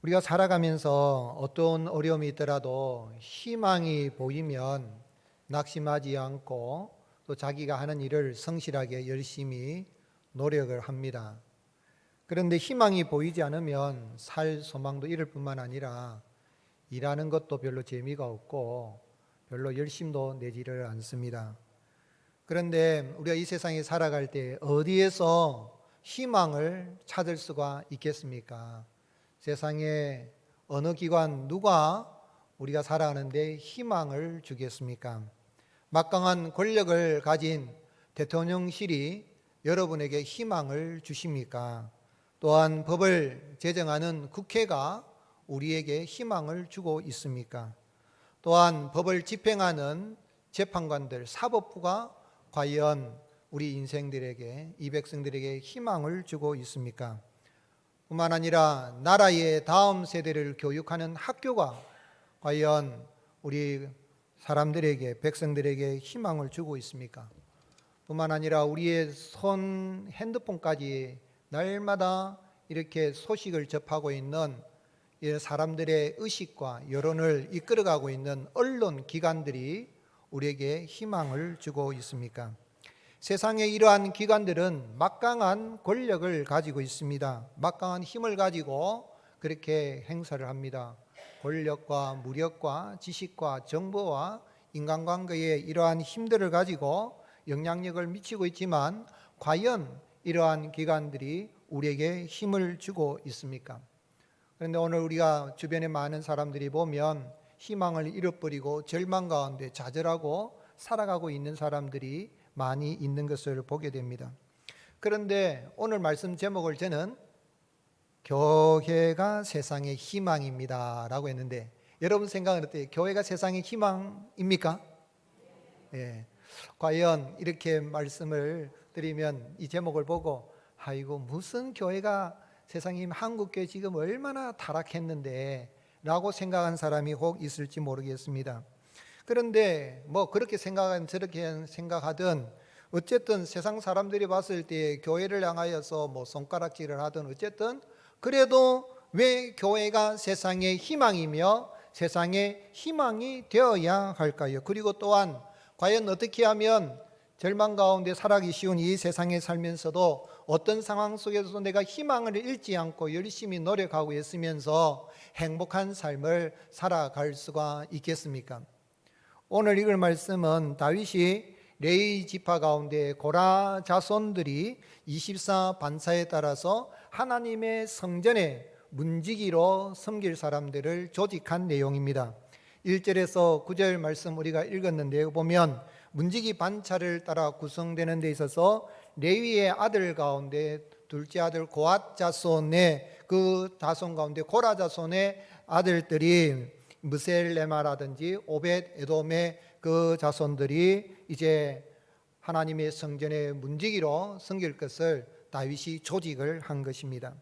우리가 살아가면서 어떤 어려움이 있더라도 희망이 보이면 낙심하지 않고 또 자기가 하는 일을 성실하게 열심히 노력을 합니다. 그런데 희망이 보이지 않으면 살 소망도 잃을 뿐만 아니라 일하는 것도 별로 재미가 없고 별로 열심도 내지를 않습니다. 그런데 우리가 이 세상에 살아갈 때 어디에서 희망을 찾을 수가 있겠습니까? 세상에 어느 기관 누가 우리가 살아가는데 희망을 주겠습니까? 막강한 권력을 가진 대통령실이 여러분에게 희망을 주십니까? 또한 법을 제정하는 국회가 우리에게 희망을 주고 있습니까? 또한 법을 집행하는 재판관들, 사법부가 과연 우리 인생들에게, 이 백성들에게 희망을 주고 있습니까? 뿐만 아니라 나라의 다음 세대를 교육하는 학교가 과연 우리 사람들에게, 백성들에게 희망을 주고 있습니까? 뿐만 아니라 우리의 손 핸드폰까지 날마다 이렇게 소식을 접하고 있는 사람들의 의식과 여론을 이끌어가고 있는 언론 기관들이 우리에게 희망을 주고 있습니까? 세상의 이러한 기관들은 막강한 권력을 가지고 있습니다. 막강한 힘을 가지고 그렇게 행사를 합니다. 권력과 무력과 지식과 정보와 인간관계의 이러한 힘들을 가지고 영향력을 미치고 있지만 과연 이러한 기관들이 우리에게 힘을 주고 있습니까? 그런데 오늘 우리가 주변에 많은 사람들이 보면 희망을 잃어버리고 절망 가운데 좌절하고 살아가고 있는 사람들이 많이 있는 것을 보게 됩니다. 그런데 오늘 말씀 제목을 저는 교회가 세상의 희망입니다 라고 했는데 여러분 생각은 어때요? 교회가 세상의 희망입니까? 예. 과연 이렇게 말씀을 드리면 이 제목을 보고 아이고 무슨 교회가 세상에 한국교회 지금 얼마나 타락했는데 라고 생각한 사람이 혹 있을지 모르겠습니다. 그런데 뭐 그렇게 생각하든 저렇게 생각하든 어쨌든 세상 사람들이 봤을 때 교회를 향하여서 뭐 손가락질을 하든 어쨌든 그래도 왜 교회가 세상의 희망이며 세상의 희망이 되어야 할까요? 그리고 또한 과연 어떻게 하면 절망 가운데 살아가기 쉬운 이 세상에 살면서도 어떤 상황 속에서도 내가 희망을 잃지 않고 열심히 노력하고 있으면서 행복한 삶을 살아갈 수가 있겠습니까? 오늘 읽을 말씀은 다윗이 레위 지파 가운데 고라 자손들이 24 반차에 따라서 하나님의 성전에 문지기로 섬길 사람들을 조직한 내용입니다. 1절에서 9절 말씀 우리가 읽었는데 보면 문지기 반차를 따라 구성되는 데 있어서 레위의 아들 가운데 둘째 아들 고앗 자손의 그 자손 가운데 고라 자손의 아들들이 무셀레마라든지 오벳 에돔의 그 자손들이 이제 하나님의 성전의 문지기로 섬길 것을 다윗이 조직을 한 것입니다.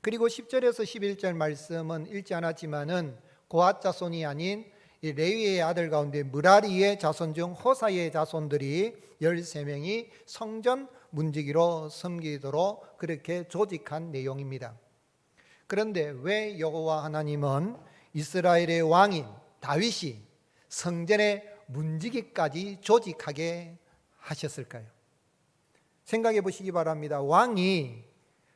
그리고 10절에서 11절 말씀은 읽지 않았지만은 고앗 자손이 아닌 이 레위의 아들 가운데 무라리의 자손 중 호사의 자손들이 13명이 성전 문지기로 섬기도록 그렇게 조직한 내용입니다. 그런데 왜 여호와 하나님은 이스라엘의 왕인 다윗이 성전의 문지기까지 조직하게 하셨을까요? 생각해 보시기 바랍니다. 왕이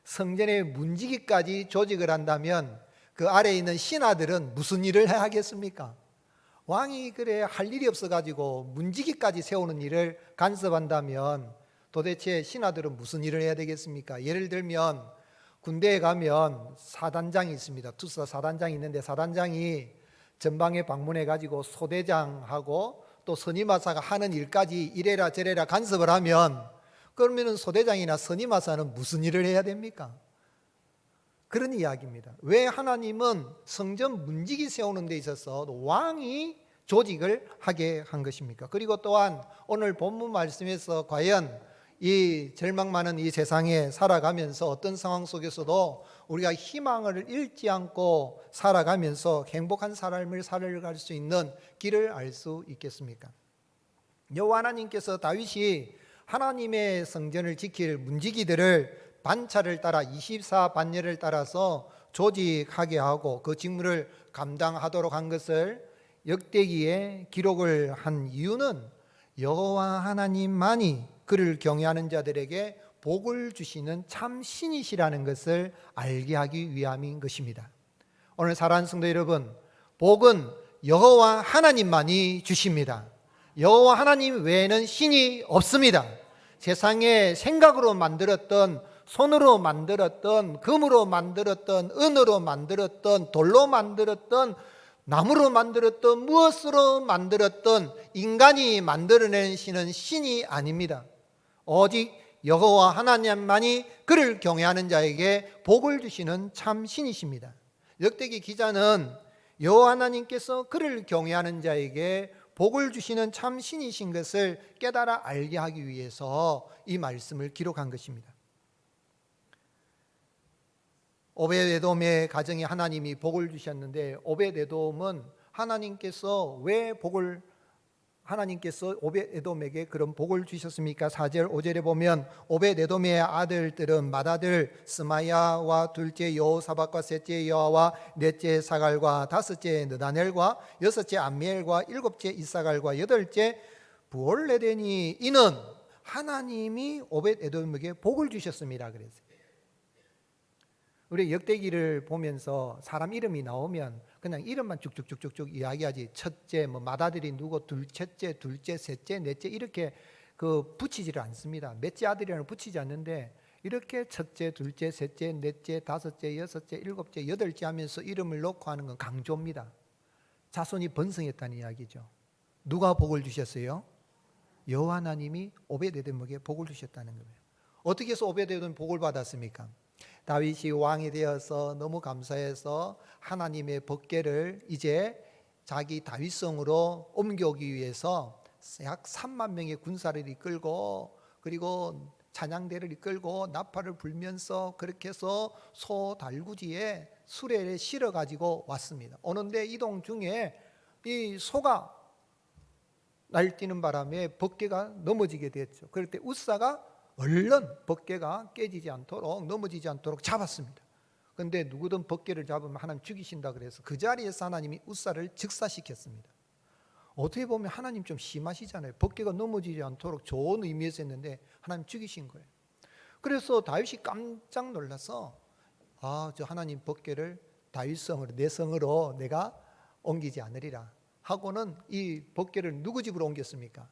성전의 문지기까지 조직을 한다면 그 아래에 있는 신하들은 무슨 일을 해야 하겠습니까? 왕이 그래 할 일이 없어가지고 문지기까지 세우는 일을 간섭한다면 도대체 신하들은 무슨 일을 해야 되겠습니까? 예를 들면 군대에 가면 사단장이 있습니다. 투사 사단장이 있는데 사단장이 전방에 방문해가지고 소대장하고 또 선임하사가 하는 일까지 이래라 저래라 간섭을 하면 그러면 소대장이나 선임하사는 무슨 일을 해야 됩니까? 그런 이야기입니다. 왜 하나님은 성전 문지기 세우는 데 있어서 왕이 조직을 하게 한 것입니까? 그리고 또한 오늘 본문 말씀에서 과연 이 절망 많은 이 세상에 살아가면서 어떤 상황 속에서도 우리가 희망을 잃지 않고 살아가면서 행복한 삶을 살아갈 수 있는 길을 알 수 있겠습니까? 여호와 하나님께서 다윗이 하나님의 성전을 지킬 문지기들을 반차를 따라 24반열을 따라서 조직하게 하고 그 직무를 감당하도록 한 것을 역대기에 기록을 한 이유는 여호와 하나님만이 그를 경외하는 자들에게 복을 주시는 참 신이시라는 것을 알게 하기 위함인 것입니다. 오늘 사랑하는 성도 여러분, 복은 여호와 하나님만이 주십니다. 여호와 하나님 외에는 신이 없습니다. 세상에 생각으로 만들었던, 손으로 만들었던, 금으로 만들었던, 은으로 만들었던, 돌로 만들었던, 나무로 만들었던, 무엇으로 만들었던 인간이 만들어낸 신은 신이 아닙니다. 오직 여호와 하나님만이 그를 경외하는 자에게 복을 주시는 참 신이십니다. 역대기 기자는 여호와 하나님께서 그를 경외하는 자에게 복을 주시는 참 신이신 것을 깨달아 알게 하기 위해서 이 말씀을 기록한 것입니다. 오벳에돔의 가정에 하나님이 복을 주셨는데, 오벳에돔은 하나님께서 오벳에돔에게 그런 복을 주셨습니까? 4절 5절에 보면 오벳에돔의 아들들은 맏아들 스마야와 둘째 여호사밧과 셋째 여호와 넷째 사갈과 다섯째 느다넬과 여섯째 암미엘과 일곱째 이사갈과 여덟째 부올레데니, 이는 하나님이 오벳에돔에게 복을 주셨습니다. 그랬어요. 우리 역대기를 보면서 사람 이름이 나오면 그냥 이름만 쭉쭉쭉쭉 이야기하지, 첫째, 맏아들이 누구, 둘째째, 셋째, 넷째 이렇게 붙이지를 않습니다. 넷째 아들이라는 붙이지 않는데 이렇게 첫째, 둘째, 셋째, 넷째, 다섯째, 여섯째, 일곱째, 여덟째 하면서 이름을 놓고 하는 건 강조입니다. 자손이 번성했다는 이야기죠. 누가 복을 주셨어요? 여호와 하나님이 오벳에돔에게 복을 주셨다는 거예요. 어떻게 해서 오벳에돔이 복을 받았습니까? 다윗이 왕이 되어서 너무 감사해서 하나님의 법궤를 이제 자기 다윗성으로 옮겨오기 위해서 약 3만 명의 군사를 이끌고, 그리고 찬양대를 이끌고 나팔을 불면서 그렇게 해서 소 달구지에 수레를 실어 가지고 왔습니다. 오는데 이동 중에 이 소가 날뛰는 바람에 법궤가 넘어지게 됐죠. 그럴 때 우사가 얼른 법궤가 깨지지 않도록, 넘어지지 않도록 잡았습니다. 그런데 누구든 법궤를 잡으면 하나님 죽이신다 그래서 그 자리에서 하나님이 우사를 즉사시켰습니다. 어떻게 보면 하나님 좀 심하시잖아요. 법궤가 넘어지지 않도록 좋은 의미에서 했는데 하나님 죽이신 거예요. 그래서 다윗이 깜짝 놀라서 저 하나님 법궤를 다윗성으로, 내 성으로 내가 옮기지 않으리라 하고는 이 법궤를 누구 집으로 옮겼습니까?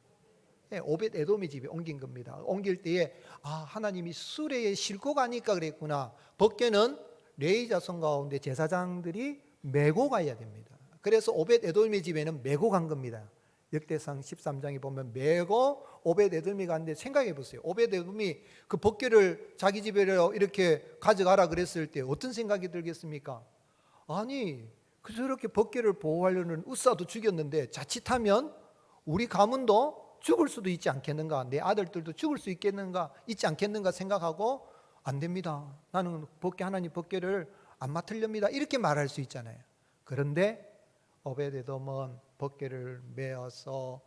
오벳에돔의 집에 옮긴 겁니다. 옮길 때에 하나님이 수레에 싣고 가니까 그랬구나. 법궤는 레위 자손 가운데 제사장들이 메고 가야 됩니다. 그래서 오벳에돔의 집에는 메고 간 겁니다. 역대상 13장에 보면 메고 오벳에돔이 갔는데, 생각해 보세요. 오벳에돔이 그 법궤를 자기 집에로 이렇게 가져가라 그랬을 때 어떤 생각이 들겠습니까? 아니, 저렇게 법궤를 보호하려는 우사도 죽였는데 자칫하면 우리 가문도 죽을 수도 있지 않겠는가, 내 아들들도 죽을 수 있지 않겠는가 생각하고, 안 됩니다, 나는 하나님 법궤를 안 맡으렵니다, 이렇게 말할 수 있잖아요. 그런데 오벳에돔은 법궤를 메어서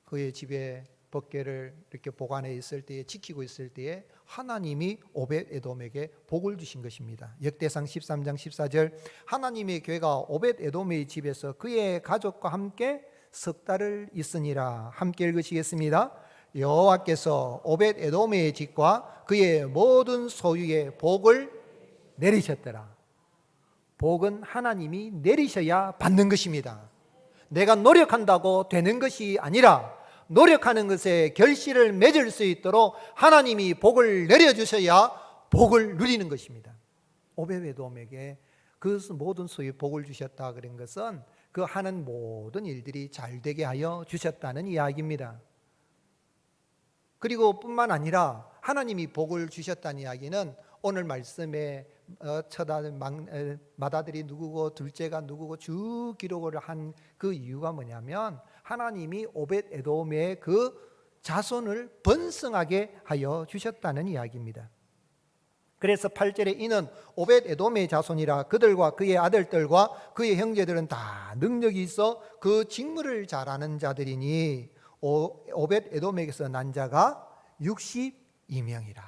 그의 집에 법궤를 이렇게 보관해 있을 때에, 지키고 있을 때에 하나님이 오벳에돔에게 복을 주신 것입니다. 역대상 13장 14절, 하나님의 괴가 오벳에돔의 집에서 그의 가족과 함께 석 달을 있으니라. 함께 읽으시겠습니다. 여호와께서 오벳에돔의 집과 그의 모든 소유에 복을 내리셨더라. 복은 하나님이 내리셔야 받는 것입니다. 내가 노력한다고 되는 것이 아니라 노력하는 것에 결실을 맺을 수 있도록 하나님이 복을 내려주셔야 복을 누리는 것입니다. 오벳에돔에게 그 모든 소유에 복을 주셨다 그런 것은 그 하는 모든 일들이 잘 되게 하여 주셨다는 이야기입니다. 그리고 뿐만 아니라 하나님이 복을 주셨다는 이야기는 오늘 말씀에 맏아들이 누구고 둘째가 누구고 쭉 기록을 한 그 이유가 뭐냐면 하나님이 오벳에돔의 그 자손을 번성하게 하여 주셨다는 이야기입니다. 그래서 8절에 이는 오벳에돔의 자손이라 그들과 그의 아들들과 그의 형제들은 다 능력이 있어 그 직무를 잘하는 자들이니 오벳에돔에게서 난 자가 62명이라.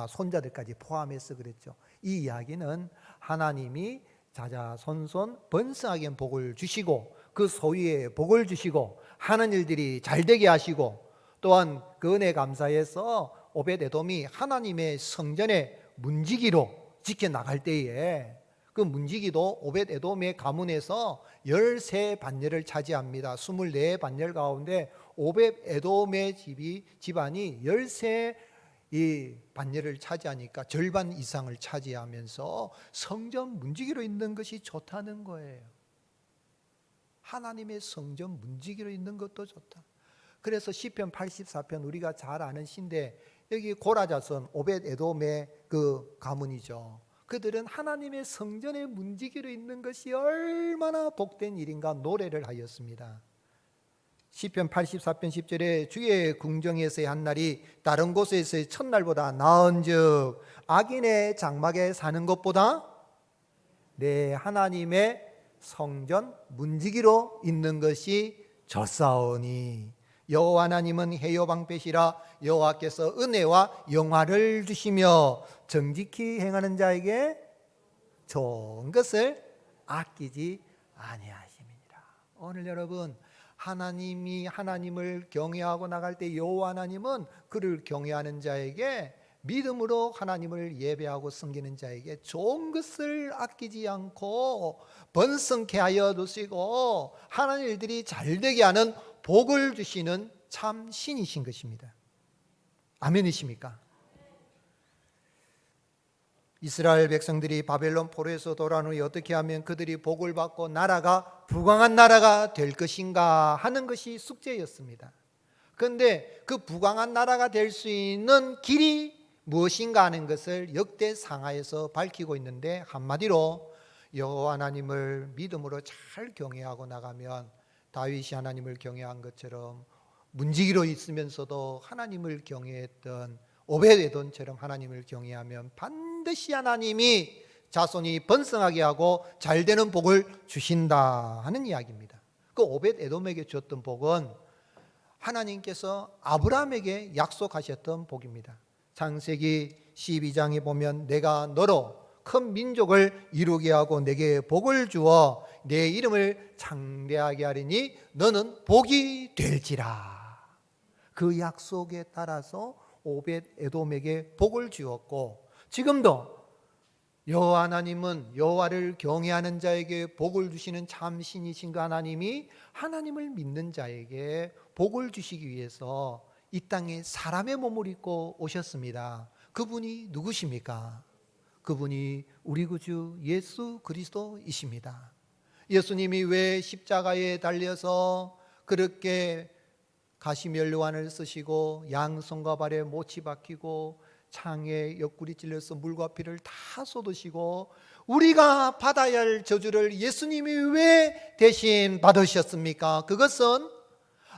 손자들까지 포함해서 그랬죠. 이 이야기는 하나님이 자자손손 번성하게 복을 주시고 그 소유에 복을 주시고 하는 일들이 잘 되게 하시고 또한 그 은혜 감사해서 오벳에돔이 하나님의 성전의 문지기로 지켜나갈 때에 그 문지기도 오벳에돔의 가문에서 13반열을 차지합니다. 24반열 가운데 오벳에돔의 집안이 13반열을 차지하니까 절반 이상을 차지하면서 성전 문지기로 있는 것이 좋다는 거예요. 하나님의 성전 문지기로 있는 것도 좋다. 그래서 시편 84편 우리가 잘 아는 시인데 여기 고라자손 오벳에돔의 그 가문이죠. 그들은 하나님의 성전의 문지기로 있는 것이 얼마나 복된 일인가 노래를 하였습니다. 시편 84편 10절에 주의 궁정에서의 한 날이 다른 곳에서의 첫날보다 나은즉 악인의 장막에 사는 것보다 내 하나님의 성전 문지기로 있는 것이 좋사오니 여호와 하나님은 해요 방패시라 여호와께서 은혜와 영화를 주시며 정직히 행하는 자에게 좋은 것을 아끼지 아니하심이니라. 오늘 여러분 하나님이 하나님을 경외하고 나갈 때 여호와 하나님은 그를 경외하는 자에게 믿음으로 하나님을 예배하고 섬기는 자에게 좋은 것을 아끼지 않고 번성케 하여 두시고 하는 일들이 잘 되게 하는 복을 주시는 참 신이신 것입니다. 아멘이십니까? 이스라엘 백성들이 바벨론 포로에서 돌아온 후에 어떻게 하면 그들이 복을 받고 나라가 부강한 나라가 될 것인가 하는 것이 숙제였습니다. 그런데 그 부강한 나라가 될 수 있는 길이 무엇인가 하는 것을 역대상하에서 밝히고 있는데 한마디로 여호와 하나님을 믿음으로 잘 경외하고 나가면 다윗이 하나님을 경외한 것처럼 문지기로 있으면서도 하나님을 경외했던 오벳에돔처럼 하나님을 경외하면 반드시 하나님이 자손이 번성하게 하고 잘되는 복을 주신다 하는 이야기입니다. 그 오벳에돔에게 줬던 복은 하나님께서 아브라함에게 약속하셨던 복입니다. 창세기 12장에 보면 내가 너로 큰 민족을 이루게 하고 내게 복을 주어 내 이름을 창대하게 하리니 너는 복이 될지라. 그 약속에 따라서 오벳에돔에게 복을 주었고 지금도 여호와 하나님은 여호와를 경외하는 자에게 복을 주시는 참 신이신 그 하나님이 하나님을 믿는 자에게 복을 주시기 위해서 이 땅에 사람의 몸을 입고 오셨습니다. 그분이 누구십니까? 그분이 우리 구주 예수 그리스도이십니다. 예수님이 왜 십자가에 달려서 그렇게 가시면류관을 쓰시고 양손과 발에 못이 박히고 창에 옆구리 찔려서 물과 피를 다 쏟으시고 우리가 받아야 할 저주를 예수님이 왜 대신 받으셨습니까? 그것은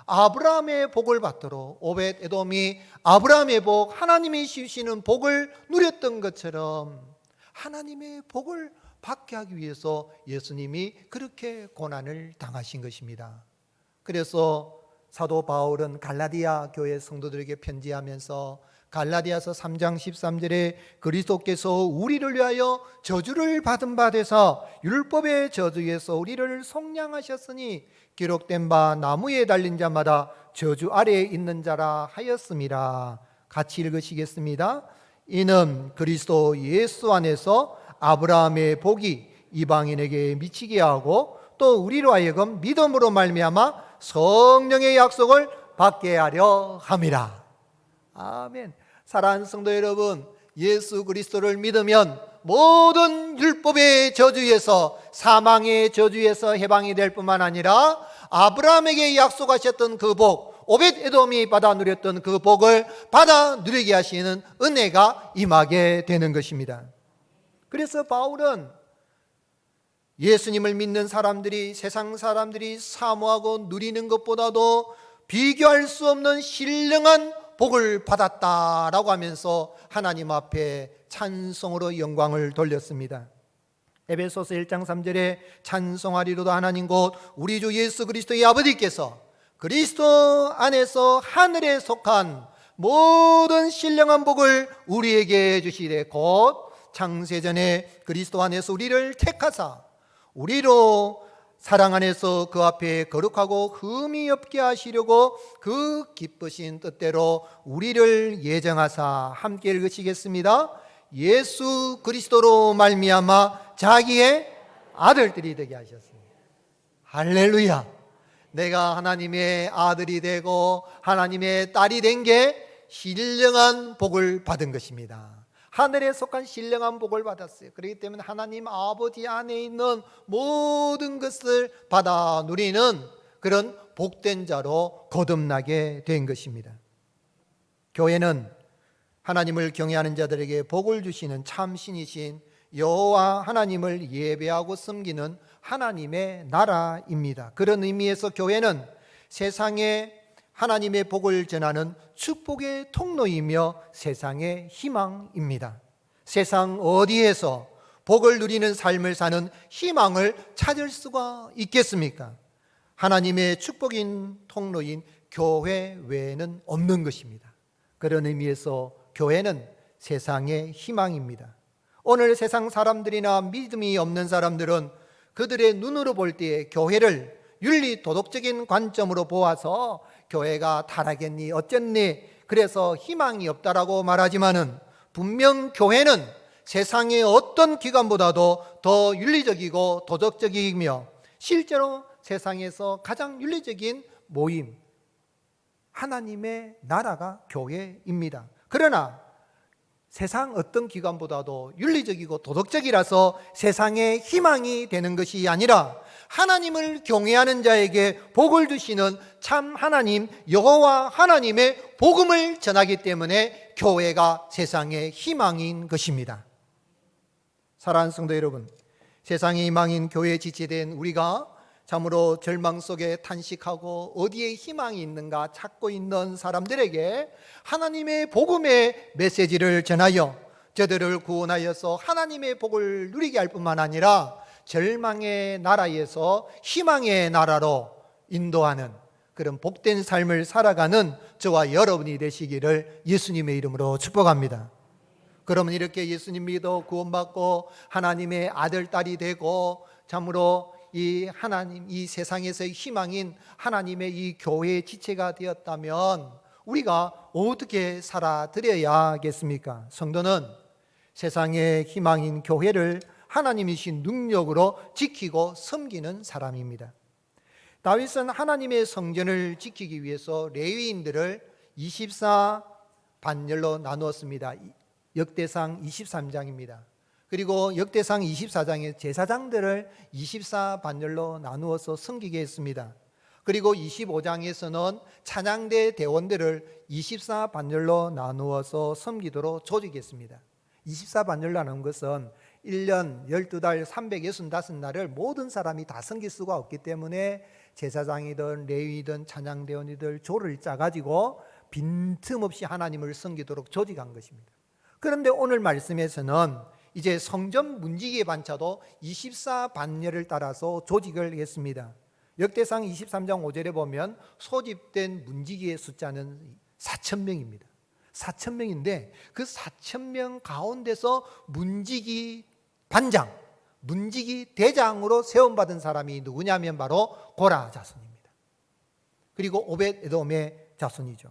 아브라함의 복을 받도록 오벳에돔이 아브라함의 복, 하나님이 주시는 복을 누렸던 것처럼 하나님의 복을 받게 하기 위해서 예수님이 그렇게 고난을 당하신 것입니다. 그래서 사도 바울은 갈라디아 교회 성도들에게 편지하면서 갈라디아서 3장 13절에 그리스도께서 우리를 위하여 저주를 받은 바 되사 율법의 저주에서 우리를 속량하셨으니 기록된 바 나무에 달린 자마다 저주 아래에 있는 자라 하였음이라. 같이 읽으시겠습니다. 이는 그리스도 예수 안에서 아브라함의 복이 이방인에게 미치게 하고 또 우리로 하여금 믿음으로 말미암아 성령의 약속을 받게 하려 함이라. 아멘. 사랑하는 성도 여러분, 예수 그리스도를 믿으면 모든 율법의 저주에서 사망의 저주에서 해방이 될 뿐만 아니라 아브라함에게 약속하셨던 그 복, 오벳에돔이 받아 누렸던 그 복을 받아 누리게 하시는 은혜가 임하게 되는 것입니다. 그래서 바울은 예수님을 믿는 사람들이 세상 사람들이 사모하고 누리는 것보다도 비교할 수 없는 신령한 복을 받았다라고 하면서 하나님 앞에 찬송으로 영광을 돌렸습니다. 에베소서 1장 3절에 찬송하리로다 하나님 곧 우리 주 예수 그리스도의 아버지께서 그리스도 안에서 하늘에 속한 모든 신령한 복을 우리에게 주시되 곧 창세전에 그리스도 안에서 우리를 택하사 우리로 사랑 안에서 그 앞에 거룩하고 흠이 없게 하시려고 그 기쁘신 뜻대로 우리를 예정하사. 함께 읽으시겠습니다. 예수 그리스도로 말미암아 자기의 아들들이 되게 하셨습니다. 할렐루야. 내가 하나님의 아들이 되고 하나님의 딸이 된 게 신령한 복을 받은 것입니다. 하늘에 속한 신령한 복을 받았어요. 그렇기 때문에 하나님 아버지 안에 있는 모든 것을 받아 누리는 그런 복된 자로 거듭나게 된 것입니다. 교회는 하나님을 경외하는 자들에게 복을 주시는 참 신이신 여호와 하나님을 예배하고 섬기는 하나님의 나라입니다. 그런 의미에서 교회는 세상에 하나님의 복을 전하는 축복의 통로이며 세상의 희망입니다. 세상 어디에서 복을 누리는 삶을 사는 희망을 찾을 수가 있겠습니까? 하나님의 축복인 통로인 교회 외에는 없는 것입니다. 그런 의미에서 교회는 세상의 희망입니다. 오늘 세상 사람들이나 믿음이 없는 사람들은 그들의 눈으로 볼 때에 교회를 윤리 도덕적인 관점으로 보아서 교회가 타락했니 어쨌니 그래서 희망이 없다라고 말하지만은 분명 교회는 세상의 어떤 기관보다도 더 윤리적이고 도덕적이며 실제로 세상에서 가장 윤리적인 모임, 하나님의 나라가 교회입니다. 그러나 세상 어떤 기관보다도 윤리적이고 도덕적이라서 세상의 희망이 되는 것이 아니라 하나님을 경외하는 자에게 복을 주시는 참 하나님 여호와 하나님의 복음을 전하기 때문에 교회가 세상의 희망인 것입니다. 사랑하는 성도 여러분, 세상의 희망인 교회에 지체된 우리가 참으로 절망 속에 탄식하고 어디에 희망이 있는가 찾고 있는 사람들에게 하나님의 복음의 메시지를 전하여 저들을 구원하여서 하나님의 복을 누리게 할 뿐만 아니라 절망의 나라에서 희망의 나라로 인도하는 그런 복된 삶을 살아가는 저와 여러분이 되시기를 예수님의 이름으로 축복합니다. 그러면 이렇게 예수님 믿어 구원받고 하나님의 아들, 딸이 되고 참으로 이 하나님, 이 세상에서의 희망인 하나님의 이 교회의 지체가 되었다면 우리가 어떻게 살아드려야겠습니까? 성도는 세상의 희망인 교회를 하나님이신 능력으로 지키고 섬기는 사람입니다. 다윗은 하나님의 성전을 지키기 위해서 레위인들을 24반열로 나누었습니다. 역대상 23장입니다. 그리고 역대상 24장에 제사장들을 24반열로 나누어서 섬기게 했습니다. 그리고 25장에서는 찬양대 대원들을 24반열로 나누어서 섬기도록 조직했습니다. 24반열로 나눈 것은 1년 12달 365날을 모든 사람이 다 섬길 수가 없기 때문에 제사장이든 레위이든 찬양대원이든 조를 짜가지고 빈틈없이 하나님을 섬기도록 조직한 것입니다. 그런데 오늘 말씀에서는 이제 성전 문지기의 반차도 24반열을 따라서 조직을 했습니다. 역대상 23장 5절에 보면 소집된 문지기의 숫자는 4,000명입니다. 4,000명인데 그 4,000명 가운데서 문지기 반장, 문지기 대장으로 세움받은 사람이 누구냐면 바로 고라 자손입니다. 그리고 오벳에돔의 자손이죠.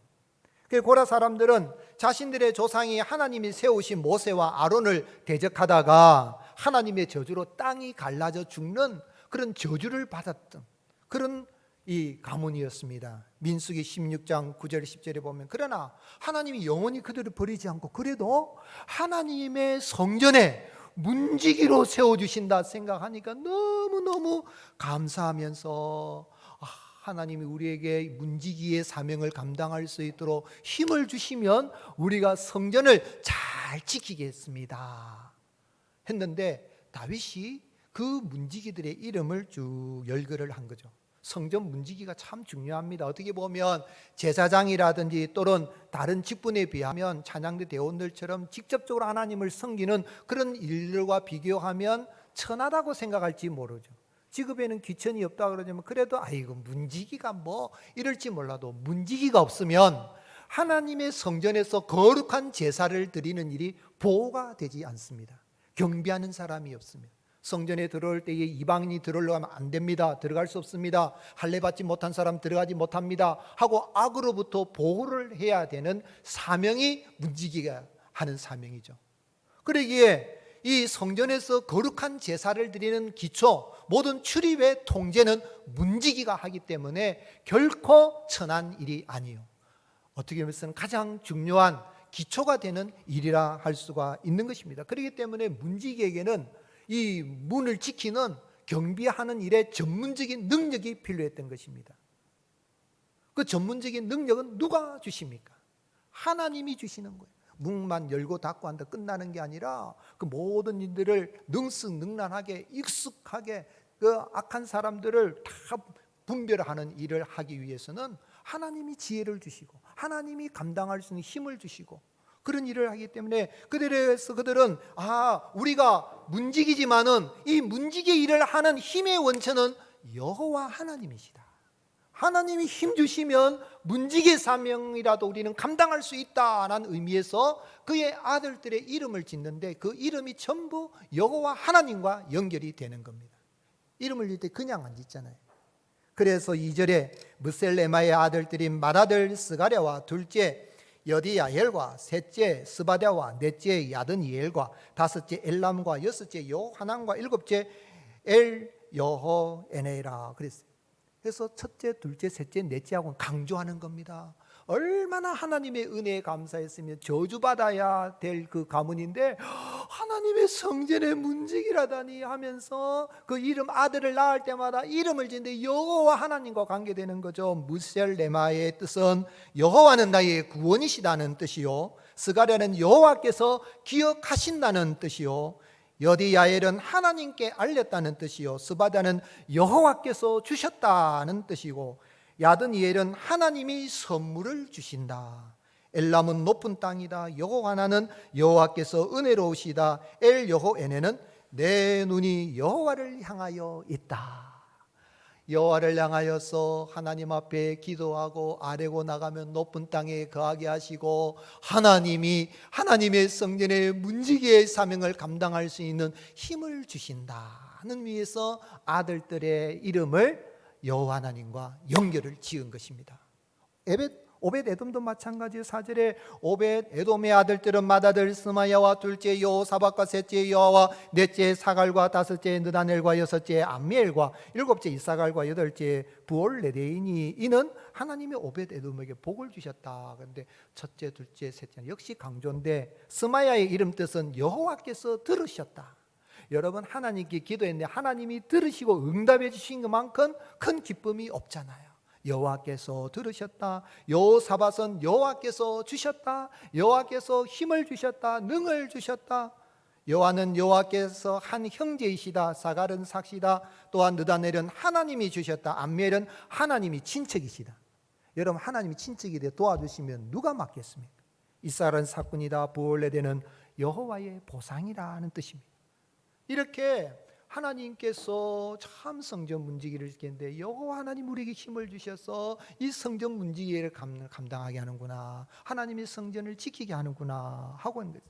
고라 사람들은 자신들의 조상이 하나님이 세우신 모세와 아론을 대적하다가 하나님의 저주로 땅이 갈라져 죽는 그런 저주를 받았던 그런 이 가문이었습니다. 민수기 16장 9절 10절에 보면 그러나 하나님이 영원히 그들을 버리지 않고 그래도 하나님의 성전에 문지기로 세워주신다 생각하니까 너무너무 감사하면서 하나님이 우리에게 문지기의 사명을 감당할 수 있도록 힘을 주시면 우리가 성전을 잘 지키겠습니다 했는데 다윗이 그 문지기들의 이름을 쭉 열거를 한 거죠. 성전 문지기가 참 중요합니다. 어떻게 보면 제사장이라든지 또는 다른 직분에 비하면 찬양대 대원들처럼 직접적으로 하나님을 섬기는 그런 일들과 비교하면 천하다고 생각할지 모르죠. 직업에는 귀천이 없다 그러지만 그래도 아이고 문지기가 뭐 이럴지 몰라도 문지기가 없으면 하나님의 성전에서 거룩한 제사를 드리는 일이 보호가 되지 않습니다. 경비하는 사람이 없으면, 성전에 들어올 때에 이방인이 들어오려고 하면 안 됩니다, 들어갈 수 없습니다, 할례 받지 못한 사람 들어가지 못합니다 하고 악으로부터 보호를 해야 되는 사명이 문지기가 하는 사명이죠. 그러기에 이 성전에서 거룩한 제사를 드리는 기초, 모든 출입의 통제는 문지기가 하기 때문에 결코 천한 일이 아니에요. 어떻게 보면 가장 중요한 기초가 되는 일이라 할 수가 있는 것입니다. 그렇기 때문에 문지기에게는 이 문을 지키는, 경비하는 일에 전문적인 능력이 필요했던 것입니다. 그 전문적인 능력은 누가 주십니까? 하나님이 주시는 거예요. 문만 열고 닫고 한다 끝나는 게 아니라 그 모든 일들을 능수능란하게 익숙하게 그 악한 사람들을 다 분별하는 일을 하기 위해서는 하나님이 지혜를 주시고 하나님이 감당할 수 있는 힘을 주시고 그런 일을 하기 때문에 그들은 우리가 문지기지만은 이 문지기 일을 하는 힘의 원천은 여호와 하나님이시다. 하나님이 힘 주시면 문지기 사명이라도 우리는 감당할 수 있다라는 의미에서 그의 아들들의 이름을 짓는데 그 이름이 전부 여호와 하나님과 연결이 되는 겁니다. 이름을 짓을 때 그냥 안 짓잖아요. 그래서 2절에 무셀레마의 아들들인 맏아들 스가랴와 둘째 여디야엘과 셋째 스바랴와 넷째 야드니엘과 다섯째 엘람과 여섯째 요하난과 일곱째 엘여호에네라 그랬어요. 그래서 첫째, 둘째, 셋째, 넷째하고는 강조하는 겁니다. 얼마나 하나님의 은혜에 감사했으면 저주받아야 될 그 가문인데 하나님의 성전의 문지기라다니 하면서 그 이름 아들을 낳을 때마다 이름을 짓는데 여호와 하나님과 관계되는 거죠. 무셀레마의 뜻은 여호와는 나의 구원이시다는 뜻이요, 스가랴는 여호와께서 기억하신다는 뜻이요, 여디야엘은 하나님께 알렸다는 뜻이요, 스바다는 여호와께서 주셨다는 뜻이고, 야드니엘은 하나님이 선물을 주신다. 엘람은 높은 땅이다. 여호와나는 여호와께서 은혜로우시다. 엘여호에네는 내 눈이 여호와를 향하여 있다. 여호와를 향하여서 하나님 앞에 기도하고 아래고 나가면 높은 땅에 거하게 하시고 하나님이 하나님의 성전의 문지기의 사명을 감당할 수 있는 힘을 주신다는 위에서 아들들의 이름을 여호와 하나님과 연결을 지은 것입니다. 오벳 에돔도 마찬가지예요. 4절에 오벳 에돔의 아들들은 맏아들 스마야와 둘째 여호사밧과 셋째 여호와 넷째 사갈과 다섯째 느다넬과 여섯째 암미엘과 일곱째 이사갈과 여덟째 부올레데이니 이는 하나님의 오벳 에돔에게 복을 주셨다. 그런데 첫째 둘째 셋째 역시 강조인데 스마야의 이름 뜻은 여호와께서 들으셨다. 여러분 하나님께 기도했는데 하나님이 들으시고 응답해 주신 것만큼 큰 기쁨이 없잖아요. 여호와께서 들으셨다. 여호사밧은 여호와께서 주셨다. 여호와께서 힘을 주셨다. 능을 주셨다. 여호와는 여호와께서 한 형제이시다. 사갈은 삭시다. 또한 느다넬은 하나님이 주셨다. 암미엘은 하나님이 친척이시다. 여러분 하나님이 친척이 돼 도와주시면 누가 맡겠습니까? 이사갈은 사꾼이다. 부올레데는 여호와의 보상이라는 뜻입니다. 이렇게 하나님께서 참 성전 문지기를 지켰는데 여호와 하나님 우리에게 힘을 주셔서 이 성전 문지기를 감당하게 하는구나, 하나님의 성전을 지키게 하는구나 하고 있는 거죠.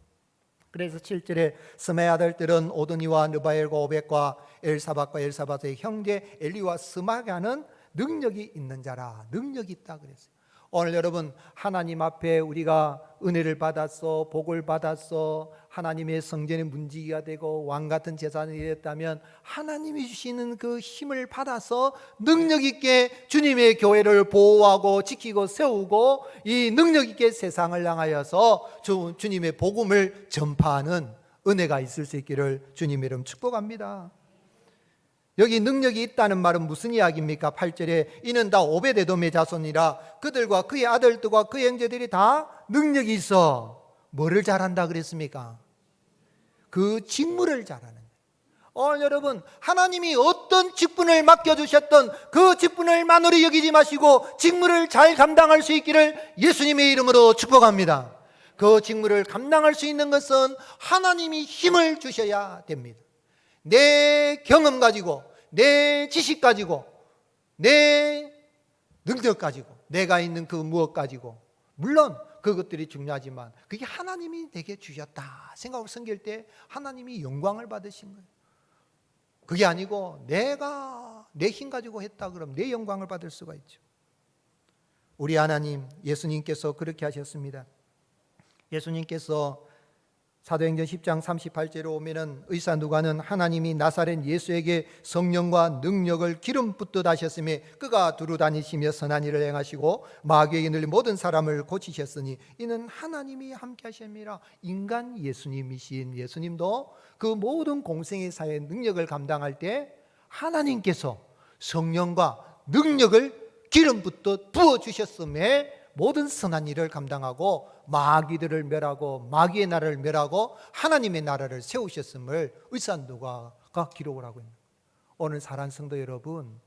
그래서 7절에 스메 아들들은 오드니와 느바엘과 오벳과 엘사밧과 엘사밧의 형제 엘리와 스마가는 능력이 있는 자라. 능력이 있다 그랬어요. 오늘 여러분 하나님 앞에 우리가 은혜를 받았어, 복을 받았어, 하나님의 성전의 문지기가 되고 왕같은 제사를 드렸다면 하나님이 주시는 그 힘을 받아서 능력 있게 주님의 교회를 보호하고 지키고 세우고 이 능력 있게 세상을 향하여서 주님의 복음을 전파하는 은혜가 있을 수 있기를 주님의 이름 축복합니다. 여기 능력이 있다는 말은 무슨 이야기입니까? 8절에 이는 다 오벳 에돔의 자손이라 그들과 그의 아들들과 그의 형제들이 다 능력이 있어. 뭐를 잘한다 그랬습니까? 그 직무를 잘하는 거예요. 여러분 하나님이 어떤 직분을 맡겨주셨던 그 직분을 만으로 여기지 마시고 직무를 잘 감당할 수 있기를 예수님의 이름으로 축복합니다. 그 직무를 감당할 수 있는 것은 하나님이 힘을 주셔야 됩니다. 내 경험 가지고 내 지식 가지고 내 능력 가지고 내가 있는 그 무엇 가지고 물론 그것들이 중요하지만 그게 하나님이 내게 주셨다 생각하고 섬길 때 하나님이 영광을 받으신 거예요. 그게 아니고 내가 내 힘 가지고 했다 그러면 내 영광을 받을 수가 있죠. 우리 하나님 예수님께서 그렇게 하셨습니다. 예수님께서 사도행전 10장 38절에 오면은 의사 누가는 하나님이 나사렛 예수에게 성령과 능력을 기름 붓듯 하셨으며 그가 두루 다니시며 선한 일을 행하시고 마귀에게 눌린 모든 사람을 고치셨으니 이는 하나님이 함께 하심이라. 인간 예수님이신 예수님도 그 모든 공생의 사회 능력을 감당할 때 하나님께서 성령과 능력을 기름 붓듯 부어주셨음에 모든 선한 일을 감당하고 마귀들을 멸하고 마귀의 나라를 멸하고 하나님의 나라를 세우셨음을 의사 누가가 기록을 하고 있는 거예요. 오늘 사랑하는 성도 여러분,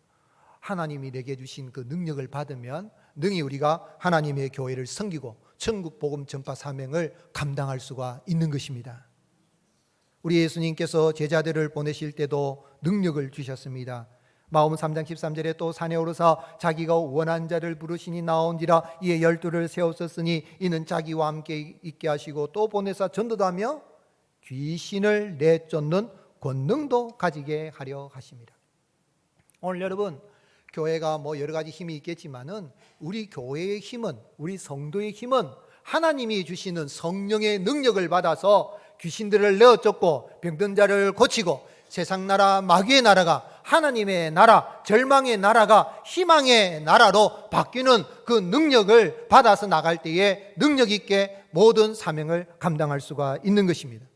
하나님이 내게 주신 그 능력을 받으면 능히 우리가 하나님의 교회를 섬기고 천국 복음 전파 사명을 감당할 수가 있는 것입니다. 우리 예수님께서 제자들을 보내실 때도 능력을 주셨습니다. 마음 3장 13절에 또 산에 오르사 자기가 원한 자를 부르시니 나온지라. 이에 12를 세웠었으니 이는 자기와 함께 있게 하시고 또 보내사 전도하며 귀신을 내쫓는 권능도 가지게 하려 하십니다. 오늘 여러분, 교회가 뭐 여러 가지 힘이 있겠지만은 우리 교회의 힘은, 우리 성도의 힘은 하나님이 주시는 성령의 능력을 받아서 귀신들을 내어쫓고 병든 자를 고치고 세상 나라 마귀의 나라가 하나님의 나라, 절망의 나라가 희망의 나라로 바뀌는 그 능력을 받아서 나갈 때에 능력 있게 모든 사명을 감당할 수가 있는 것입니다.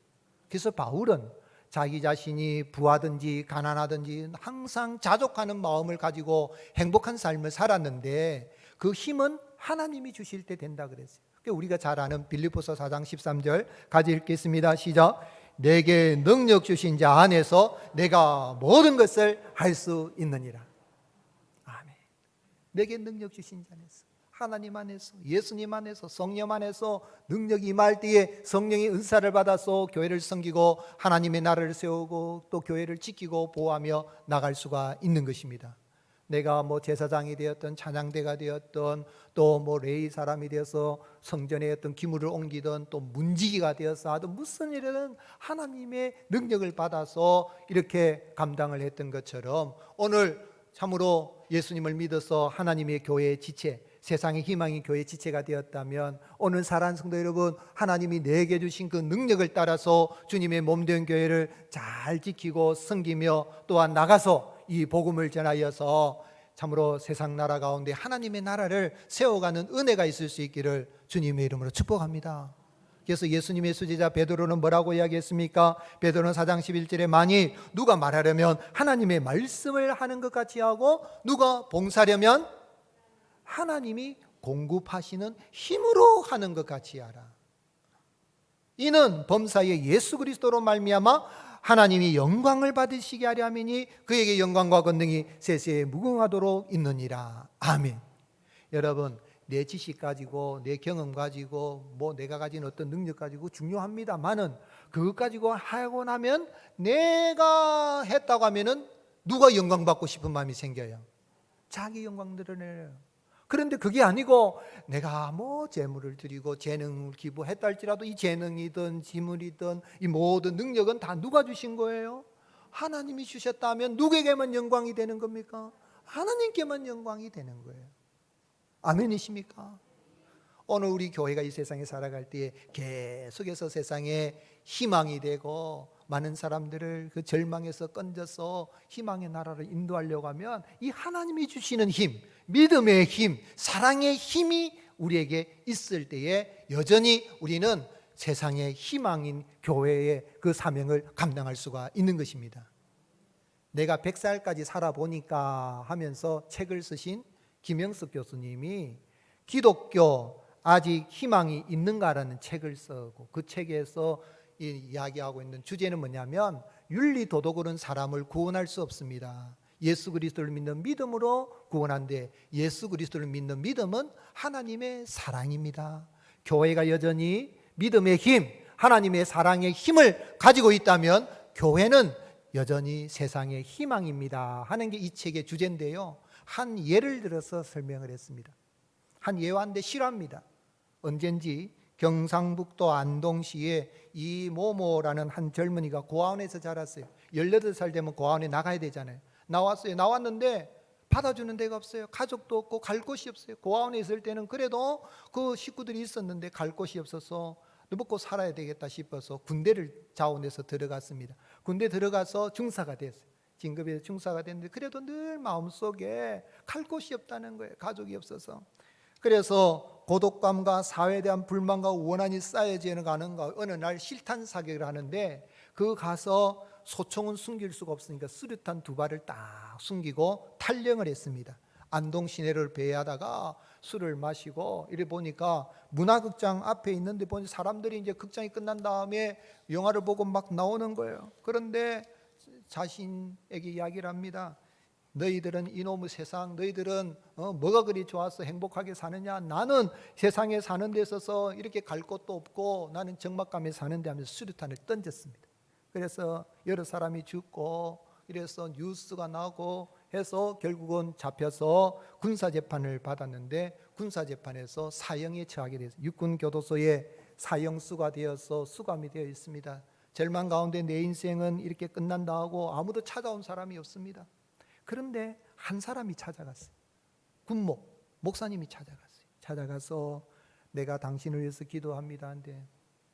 그래서 바울은 자기 자신이 부하든지 가난하든지 항상 자족하는 마음을 가지고 행복한 삶을 살았는데 그 힘은 하나님이 주실 때 된다 그랬어요. 우리가 잘 아는 빌립보서 4장 13절 같이 읽겠습니다. 시작. 내게 능력 주신 자 안에서 내가 모든 것을 할 수 있느니라. 아멘. 내게 능력 주신 자 안에서, 하나님 안에서, 예수님 안에서, 성령 안에서 능력이 임할 때에 성령의 은사를 받아서 교회를 섬기고 하나님의 나라를 세우고 또 교회를 지키고 보호하며 나갈 수가 있는 것입니다. 내가 뭐 제사장이 되었던 찬양대가 되었던 또 뭐 레위 사람이 되어서 성전에 어떤 기물을 옮기던 또 문지기가 되어서 하든 무슨 일이든 하나님의 능력을 받아서 이렇게 감당을 했던 것처럼 오늘 참으로 예수님을 믿어서 하나님의 교회의 지체, 세상의 희망이 교회의 지체가 되었다면 오늘 사랑하는 성도 여러분, 하나님이 내게 주신 그 능력을 따라서 주님의 몸된 교회를 잘 지키고 섬기며 또한 나가서 이 복음을 전하여서 참으로 세상 나라 가운데 하나님의 나라를 세워가는 은혜가 있을 수 있기를 주님의 이름으로 축복합니다. 그래서 예수님의 수제자 베드로는 뭐라고 이야기했습니까? 베드로는 4장 11절에 만일 누가 말하려면 하나님의 말씀을 하는 것 같이 하고 누가 봉사하려면 하나님이 공급하시는 힘으로 하는 것 같이 하라. 이는 범사에 예수 그리스도로 말미암아 하나님이 영광을 받으시게 하려 함이니 그에게 영광과 권능이 세세에 무궁하도록 있느니라. 아멘. 여러분, 내 지식 가지고 내 경험 가지고 뭐 내가 가진 어떤 능력 가지고 중요합니다만은 그것 가지고 하고 나면 내가 했다고 하면은 누가 영광 받고 싶은 마음이 생겨요? 자기 영광 드러내요. 그런데 그게 아니고 내가 뭐 재물을 드리고 재능을 기부했다 할지라도 이 재능이든 지물이든 이 모든 능력은 다 누가 주신 거예요? 하나님이 주셨다면 누구에게만 영광이 되는 겁니까? 하나님께만 영광이 되는 거예요. 아멘이십니까? 오늘 우리 교회가 이 세상에 살아갈 때에 계속해서 세상에 희망이 되고 많은 사람들을 그 절망에서 건져서 희망의 나라를 인도하려고 하면 이 하나님이 주시는 힘, 믿음의 힘, 사랑의 힘이 우리에게 있을 때에 여전히 우리는 세상의 희망인 교회의 그 사명을 감당할 수가 있는 것입니다. 내가 100살까지 살아보니까 하면서 책을 쓰신 김영석 교수님이 기독교 아직 희망이 있는가라는 책을 쓰고 그 책에서 이야기하고 있는 주제는 뭐냐면 윤리 도덕으로는 사람을 구원할 수 없습니다. 예수 그리스도를 믿는 믿음으로 구원한데 예수 그리스도를 믿는 믿음은 하나님의 사랑입니다. 교회가 여전히 믿음의 힘, 하나님의 사랑의 힘을 가지고 있다면 교회는 여전히 세상의 희망입니다 하는 게 이 책의 주제인데요. 한 예를 들어서 설명을 했습니다. 한 예화인데 실화입니다. 언젠지 경상북도 안동시에 이모모라는 한 젊은이가 고아원에서 자랐어요. 18살 되면 고아원에 나가야 되잖아요. 나왔어요. 나왔는데 받아주는 데가 없어요. 가족도 없고 갈 곳이 없어요. 고아원에 있을 때는 그래도 그 식구들이 있었는데 갈 곳이 없어서 먹고 살아야 되겠다 싶어서 군대를 자원해서 들어갔습니다. 군대 들어가서 중사가 됐어요. 진급에서 중사가 됐는데 그래도 늘 마음속에 갈 곳이 없다는 거예요. 가족이 없어서. 그래서 고독감과 사회에 대한 불만과 원한이 쌓여지는 가는 어느 날 실탄 사격을 하는데 그 가서 소총은 숨길 수가 없으니까 수류탄 2발을 딱 숨기고 탈영을 했습니다. 안동 시내를 배회하다가 술을 마시고 이래 보니까 문화극장 앞에 있는데 보니 사람들이 이제 극장이 끝난 다음에 영화를 보고 막 나오는 거예요. 그런데 자신에게 이야기를 합니다. 너희들은 이놈의 세상, 너희들은 뭐가 그리 좋아서 행복하게 사느냐? 나는 세상에 사는 데 있어서 이렇게 갈 곳도 없고 나는 적막감에 사는데 하면서 수류탄을 던졌습니다. 그래서 여러 사람이 죽고 이래서 뉴스가 나고 해서 결국은 잡혀서 군사재판을 받았는데 군사재판에서 사형에 처하게 됐어요. 육군교도소에 사형수가 되어서 수감이 되어 있습니다. 절망 가운데 내 인생은 이렇게 끝난다 하고 아무도 찾아온 사람이 없습니다. 그런데 한 사람이 찾아갔어요. 군목, 목사님이 찾아갔어요. 찾아가서 내가 당신을 위해서 기도합니다 한데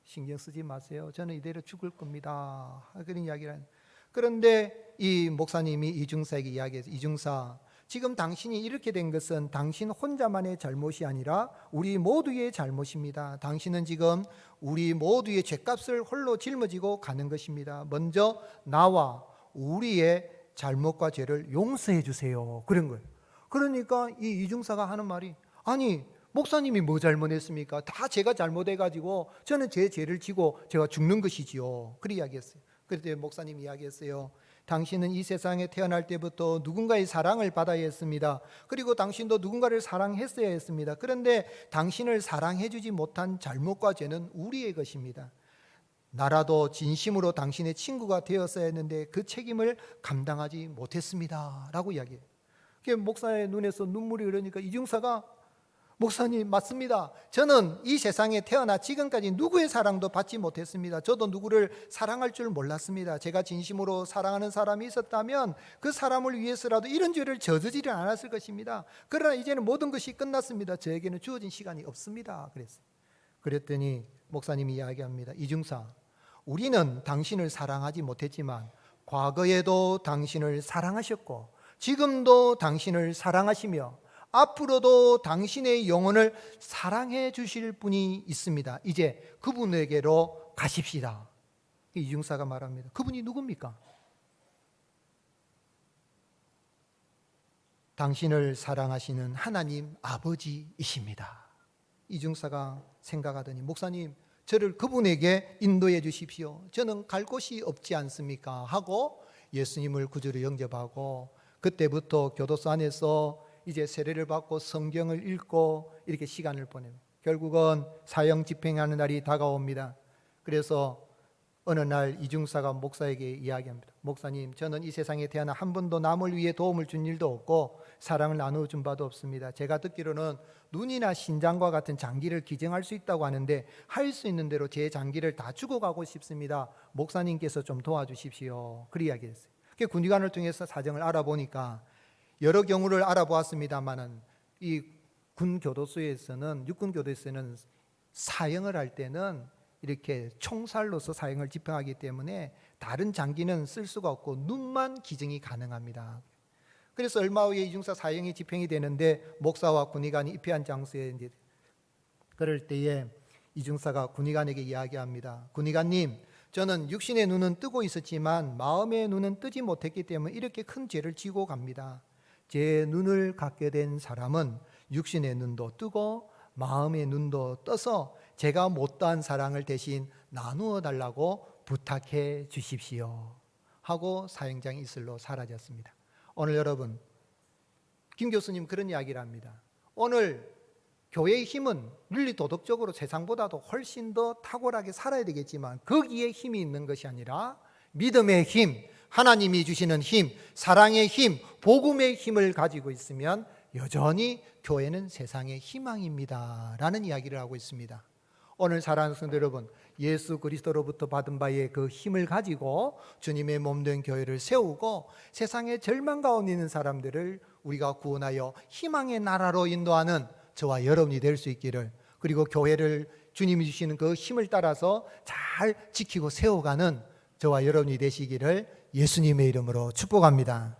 신경 쓰지 마세요. 저는 이대로 죽을 겁니다. 그런 이야기를 하는. 그런데 이 목사님이 이중사에게 이야기해서 이중사, 지금 당신이 이렇게 된 것은 당신 혼자만의 잘못이 아니라 우리 모두의 잘못입니다. 당신은 지금 우리 모두의 죄값을 홀로 짊어지고 가는 것입니다. 먼저 나와 우리의 잘못과 죄를 용서해 주세요. 그런 거예요. 그러니까 이 이중사가 하는 말이, 아니 목사님이 뭐 잘못했습니까? 다 제가 잘못해가지고 저는 제 죄를 지고 제가 죽는 것이지요. 그렇게 이야기했어요. 그때 목사님이 이야기했어요. 당신은 이 세상에 태어날 때부터 누군가의 사랑을 받아야 했습니다. 그리고 당신도 누군가를 사랑했어야 했습니다. 그런데 당신을 사랑해주지 못한 잘못과 죄는 우리의 것입니다. 나라도 진심으로 당신의 친구가 되었어야 했는데 그 책임을 감당하지 못했습니다 라고 이야기해요. 목사의 눈에서 눈물이 흐르니까 이중사가, 목사님 맞습니다. 저는 이 세상에 태어나 지금까지 누구의 사랑도 받지 못했습니다. 저도 누구를 사랑할 줄 몰랐습니다. 제가 진심으로 사랑하는 사람이 있었다면 그 사람을 위해서라도 이런 죄를 저지르지 않았을 것입니다. 그러나 이제는 모든 것이 끝났습니다. 저에게는 주어진 시간이 없습니다. 그랬더니 목사님이 이야기합니다. 이중사, 우리는 당신을 사랑하지 못했지만 과거에도 당신을 사랑하셨고 지금도 당신을 사랑하시며 앞으로도 당신의 영혼을 사랑해 주실 분이 있습니다. 이제 그분에게로 가십시다. 이중사가 말합니다. 그분이 누굽니까? 당신을 사랑하시는 하나님 아버지이십니다. 이중사가 생각하더니, 목사님 저를 그분에게 인도해 주십시오. 저는 갈 곳이 없지 않습니까? 하고 예수님을 구주로 영접하고 그때부터 교도소 안에서 이제 세례를 받고 성경을 읽고 이렇게 시간을 보냅니다. 결국은 사형 집행하는 날이 다가옵니다. 그래서 어느 날 이중사가 목사에게 이야기합니다. 목사님, 저는 이 세상에 태어나 한 번도 남을 위해 도움을 준 일도 없고 사랑을 나누어준 바도 없습니다. 제가 듣기로는 눈이나 신장과 같은 장기를 기증할 수 있다고 하는데 할 수 있는 대로 제 장기를 다 주고 가고 싶습니다. 목사님께서 좀 도와주십시오. 그렇게 이야기했어요. 군의관을 통해서 사정을 알아보니까 여러 경우를 알아보았습니다만은 이 군교도소에서는, 육군교도소에서는 사형을 할 때는 이렇게 총살로서 사형을 집행하기 때문에 다른 장기는 쓸 수가 없고 눈만 기증이 가능합니다. 그래서 얼마 후에 이중사 사형이 집행이 되는데 목사와 군의관이 입회한 장소에 이제 그럴 때에 이중사가 군의관에게 이야기합니다. 군의관님, 저는 육신의 눈은 뜨고 있었지만 마음의 눈은 뜨지 못했기 때문에 이렇게 큰 죄를 지고 갑니다. 제 눈을 갖게 된 사람은 육신의 눈도 뜨고 마음의 눈도 떠서 제가 못다한 사랑을 대신 나누어 달라고 부탁해 주십시오 하고 사형장 이슬로 사라졌습니다. 오늘 여러분, 김 교수님 그런 이야기를 합니다. 오늘 교회의 힘은 윤리 도덕적으로 세상보다도 훨씬 더 탁월하게 살아야 되겠지만 거기에 힘이 있는 것이 아니라 믿음의 힘, 하나님이 주시는 힘, 사랑의 힘, 복음의 힘을 가지고 있으면 여전히 교회는 세상의 희망입니다 라는 이야기를 하고 있습니다. 오늘 사랑하는 성도 여러분, 예수 그리스도로부터 받은 바의 그 힘을 가지고 주님의 몸된 교회를 세우고 세상의 절망 가운데 있는 사람들을 우리가 구원하여 희망의 나라로 인도하는 저와 여러분이 될 수 있기를, 그리고 교회를 주님이 주시는 그 힘을 따라서 잘 지키고 세워가는 저와 여러분이 되시기를 예수님의 이름으로 축복합니다.